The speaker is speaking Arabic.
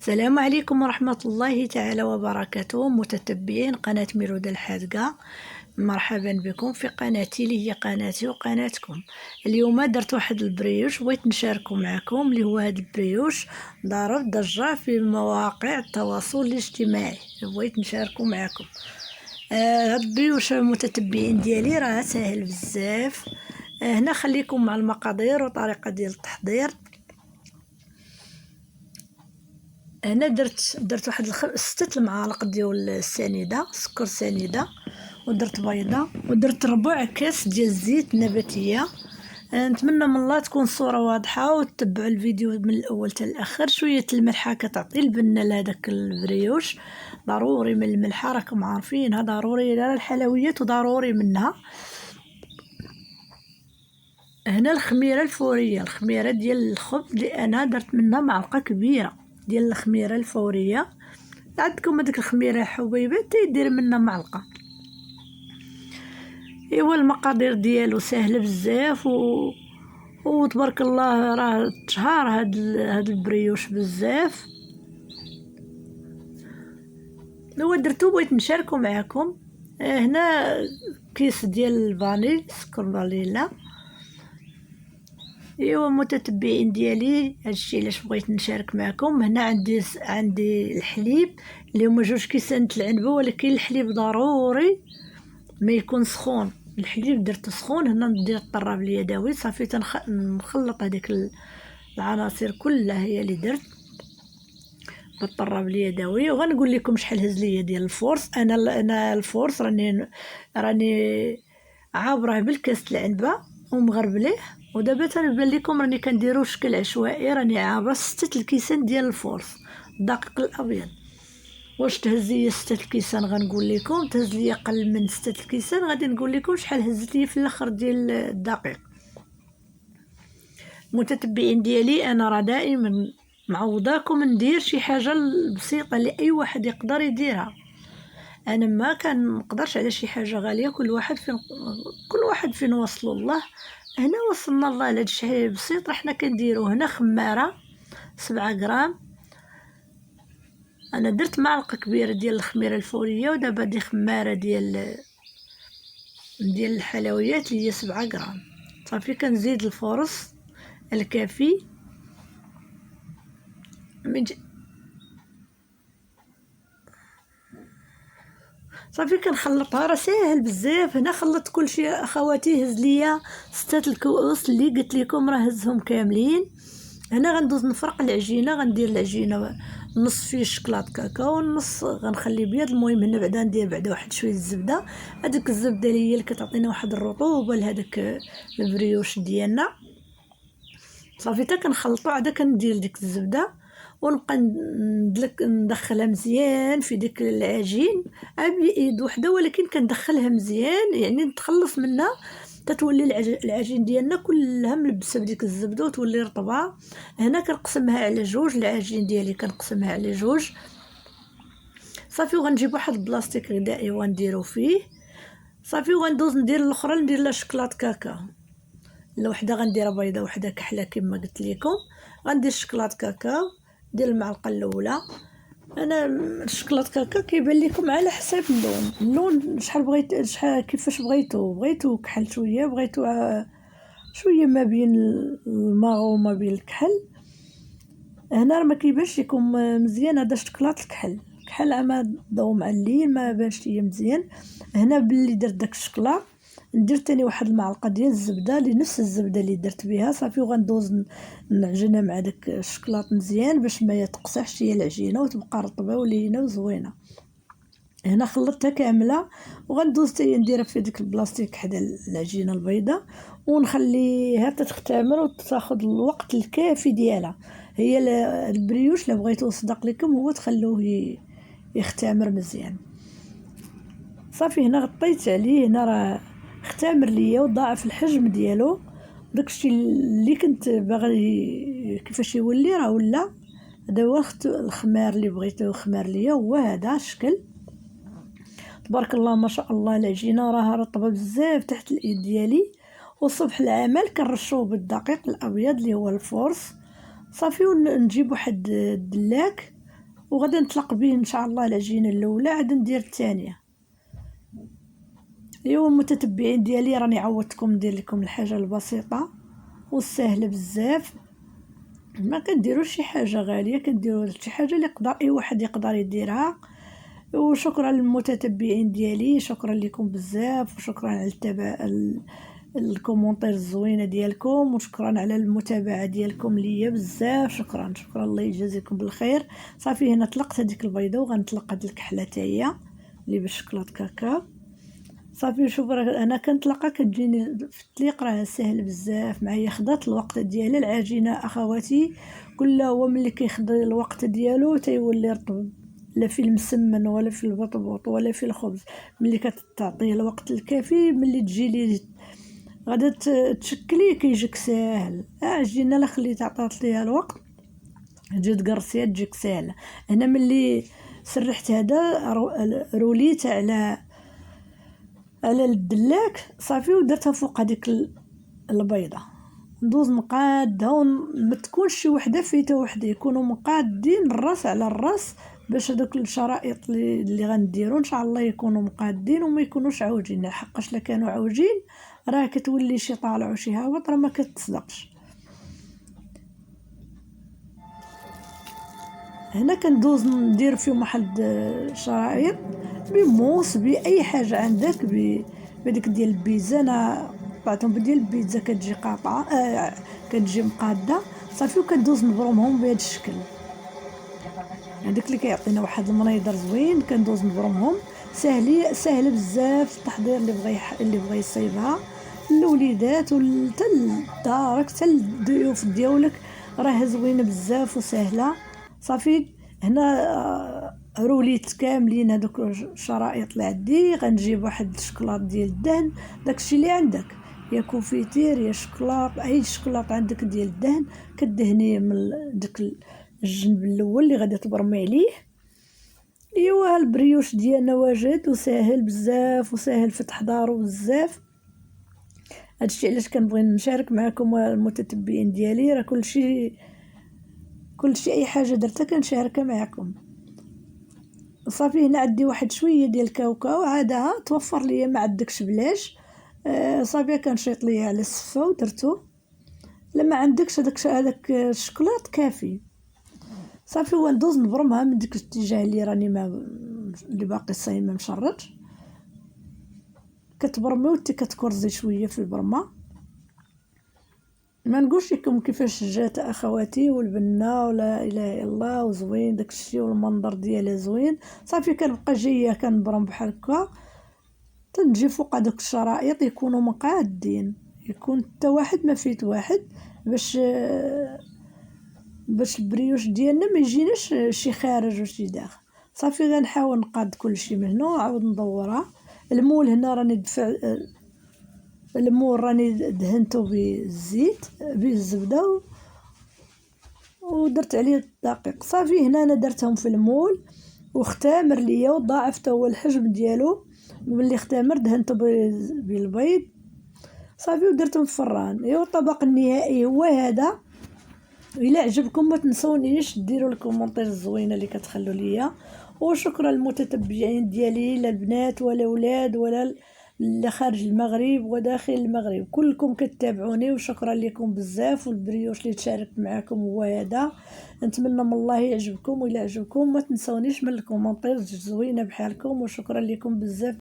السلام عليكم ورحمة الله تعالى وبركاته، متتبعين قناة ميرودة الحادقة. مرحبا بكم في قناتي اللي هي قناتي وقناتكم. اليوم درت واحد البريوش بغيت نشاركه معكم، اللي هو هذا البريوش ضرب ضجة في مواقع التواصل الاجتماعي، بغيت نشاركه معكم. هاد البريوش متتبعين ديالي راه ساهل بزاف. هنا خليكم مع المقادير وطريقة ديال التحضير. هنا درت واحد 6 المعالق ديال السنيده سكر سنيده، ودرت بيضه، ودرت ربع كاس ديال الزيت النباتيه. نتمنى من الله تكون الصوره واضحه وتتبعوا الفيديو من الاول حتى الاخر. شويه الملحه كتعطي البنه لهداك البريوش، ضروري من الملحه راكم عارفينها، ضروري للحلويات وضروري منها. هنا الخميره الفوريه، الخميره ديال الخبز اللي انا درت منها معلقه كبيره ديال الخميره الفوريه. عندكم هذيك الخميره حبيبات يدير منها معلقه. ايوا المقادير ديالو سهله بزاف وتبارك الله راه تشهر هاد البريوش بزاف. هو درتو بغيت نشاركو معكم. هنا كيس ديال الفاني سكر فانيلا. ايوا متتبعين ديالي، هادشي علاش بغيت نشارك معكم. هنا عندي الحليب اللي هما 2 كيسان العنبه، ولكن الحليب ضروري ما يكون سخون. الحليب درته سخون. هنا ندير الطراب اليدوي، صافي نخلط هذيك العناصر كلها هي اللي درت بالطراب اليدوي. وغنقول لكم شحال هز ليا ديال الفورس. انا الفورس راني عابره بالكاس العنبه ومغربليه، ودابا تنبان لكم راني كنديرو شكل عشوائي. راني عابره 6 الكيسان ديال الفورس الدقيق الابيض. واش تهز ليا 6 الكيسان؟ غنقول لكم تهز ليا قل من 6 الكيسان. غادي نقول لكم شحال هزت ليا في الاخر ديال الدقيق. متتبعين ديالي، انا راه دائما معوضاكم ندير شي حاجه بسيطه اللي اي واحد يقدر يديرها. انا ما كنقدرش على شي حاجه غاليه. كل واحد فين وصلوا الله. هنا وصلنا الله لهاد الشيء بسيط راه حنا كنديروه. هنا خماره 7 غرام. انا درت معلقه كبيره ديال الخميره الفوريه، ودابا دي خماره ديال الحلويات اللي هي 7 غرام. صافي كنزيد الفرص الكافي صافي كنخلطها. راه ساهل بزاف. هنا خلطت كلشي اخواتي. هز ليا 6 الكؤوس اللي قلت لكم راه هزهم كاملين. هنا غندوز نفرق العجينه. غندير العجينه نص فيه شكلاط كاكاو والنص غنخلي بيض. المهم هنا بعدا ندير بعدا واحد شويه الزبده. هذيك الزبده اللي كتعطينا واحد الرطوبه لهذاك البريوش ديالنا. صافي تا كنخلطو عاد كندير ديك الزبده ونبقى ندخلها مزيان في ديك العجين بيد وحده، ولكن كندخلها مزيان يعني نتخلص منها تتولي العجين ديالنا كلها ملبسه بديك الزبده وتولي رطبه. هنا كنقسمها على 2. العجين ديالي كنقسمها على 2. صافي وغنجيب واحد البلاستيك غذائي ونديرو فيه. صافي وغندوز ندير الاخرى ندير لها شكلاط كاكاو. وحده غنديرها بيضه وحده كحله كما قلت لكم. غندير شكلاط كاكاو ديال المعلقه الاولى. انا الشكلاط كاكاو كيبان لكم على حساب اللون شحال بغيت، شحال كيفاش بغيتو كحل شويه، بغيتو شويه ما بين الماغو وما بين الكحل. هنا راه ما كيبانش لكم مزيان هذا الشكلاط الكحل عما ضو مع الليل ما بانش ليا مزيان. هنا باللي درت داك الشكلاط ندير تاني واحد المعلقه ديال الزبده لنفس الزبده اللي درت بها. صافي وغندوز نعجنها مع داك الشكلاط مزيان باش ما يتقصحش هي العجينه وتبقى رطبه ولينه وزوينه. هنا خلطتها كامله وغندوز حتى نديرها في ديك البلاستيك حدا العجينه البيضاء ونخليها تختمر وتاخذ الوقت الكافي ديالها. هي البريوش اللي بغيتو صدق لكم هو تخلوه يختمر مزيان. صافي هنا غطيت عليه. هنا راه اختمر ليا وضاعف الحجم ديالو. داكشي اللي كنت باغي كيفاش يولي راه ولا. هذا هو الخمار اللي بغيتو خمار ليا، هو هذا الشكل. تبارك الله ما شاء الله. العجينه راها رطبه بزاف تحت الايد ديالي. وصبح العمل كنرشوه بالدقيق الابيض اللي هو الفورس. صافي ونجيب واحد الدلاك وغدا نطلق به ان شاء الله العجينه الاولى عاد ندير الثانيه. ايوا المتتبعين ديالي راني عودتكم ندير لكم الحاجه البسيطه والسهله بزاف، ما كنديروش شي حاجه غاليه، كنديروا شي حاجه اللي يقدر اي واحد يقدر يديرها. وشكرا للمتتبعين ديالي، شكرا لكم بزاف، وشكرا على الكومونتير الزوينه ديالكم، وشكرا على المتابعه ديالكم ليا بزاف. شكرا الله يجازيكم بالخير. صافي هنا طلقت هذيك البيضه وغنطلق هاد الكحله حتى هي اللي بالشكلاط كاكاو. صافي شوف انا كنطلقها كتجيني في الطليق راه سهل بزاف معايا، خدات الوقت ديالها العجينه اخواتي. كل هو ملي كيخدي الوقت ديالو تيولي رطب، لا في المسمن ولا في البطبوط ولا في الخبز. ملي كتعطيه الوقت الكافي ملي تجي لي غادا تشكليه كيجيك ساهل. عجينه لا خليت عطات ليها الوقت تجي تقرصيها تجيك ساهله. هنا ملي سرحت هذا روليت على الدلاك صافي ودرتها فوق هذيك البيضه. ندوز نقادها وما تكونش شي وحده فيتا وحده، يكونوا مقادين الراس على الراس باش هذوك الشرائط اللي غنديروا ان شاء الله يكونوا مقادين وما يكونوش عوجين، حقاش لا كانوا عوجين راه كتولي شي طالع وشي هابط راه ما كتصدقش. هنا كندوز ندير فيهم واحد شرائط بموس باي حاجه عندك، بديك ديال البيتزا. انا قطعتهم بديال البيتزا كتجي قاطعه كتجي مقاده صافي، وكندوز نبرمهم بهذا الشكل. هذاك اللي كيعطينا واحد المنيضر زوين كندوز نبرمهم. سهله بزاف التحضير، اللي بغى يصيبها الوليدات حتى لدارك حتى الضيوف ديالك راه زوينه بزاف وسهله. صافي هنا روليت كاملين هذوك الشرائط اللي عندي. غنجيب واحد الشكلاط ديال الدهن، داكشي اللي عندك يا كونفيتير يا شكلاط، اي شكلاط عندك ديال الدهن كدهنيه من داك الجنب الاول اللي غادي تبرمي عليه. ايوا البريوش ديالنا واجد وساهل بزاف وساهل في تحضيره بزاف. هادشي علاش كنبغي نشارك معكم المتتبعين ديالي، راه كلشي اي حاجه درتها كنشاركها معكم. صافي هنا عندي واحد شويه ديال الكاوكاو عادها توفر ليا ما عندكش بلاش. صافي كنشيط ليا على السفه ودرتو. لما عندكش هذاك الشكلاط كافي. صافي هو ندوز نبرمها من ديك الاتجاه اللي راني اللي باقي الصايم ما مشرج. كتبرمي وانت كتكرزي شويه في البرمه. ما نقولش لكم كيفاش جات اخواتي والبنه ولا اله الا الله، وزوين داكشي والمنظر ديالها زوين. صافي كنبقى جايه كنبرم بحال هكا تنجي فوق هذوك الشرائط يكونوا مقادين، يكون حتى واحد ما فيت واحد باش البريوش ديالنا ما يجيناش شي خارج وشي داخل. صافي غنحاول نقاد كلشي من هنا وعاود ندورها. المول هنا راني راني دهنته بالزيت بالزبده ودرت عليه الدقيق. صافي هنا انا درتهم في المول واختمر ليا وضاعفته هو الحجم ديالو. ملي اختمر دهنته بالبيض صافي ودرتهم في الفران. ايوا الطبق النهائي هو هذا. الى عجبكم ما تنسونيش ديروا الكومونتير الزوينه اللي كتخلوا ليا. وشكرا للمتتبعين ديالي، لا البنات ولا الاولاد ولا خارج المغرب وداخل المغرب، كلكم كتابعوني وشكرا لكم بزاف. والبريوش اللي تشاركت معكم هو هذا. نتمنى من الله يعجبكم، والى عجبكم ما تنسونيش من الكومونتير الزوينه بحالكم. وشكرا لكم بزاف.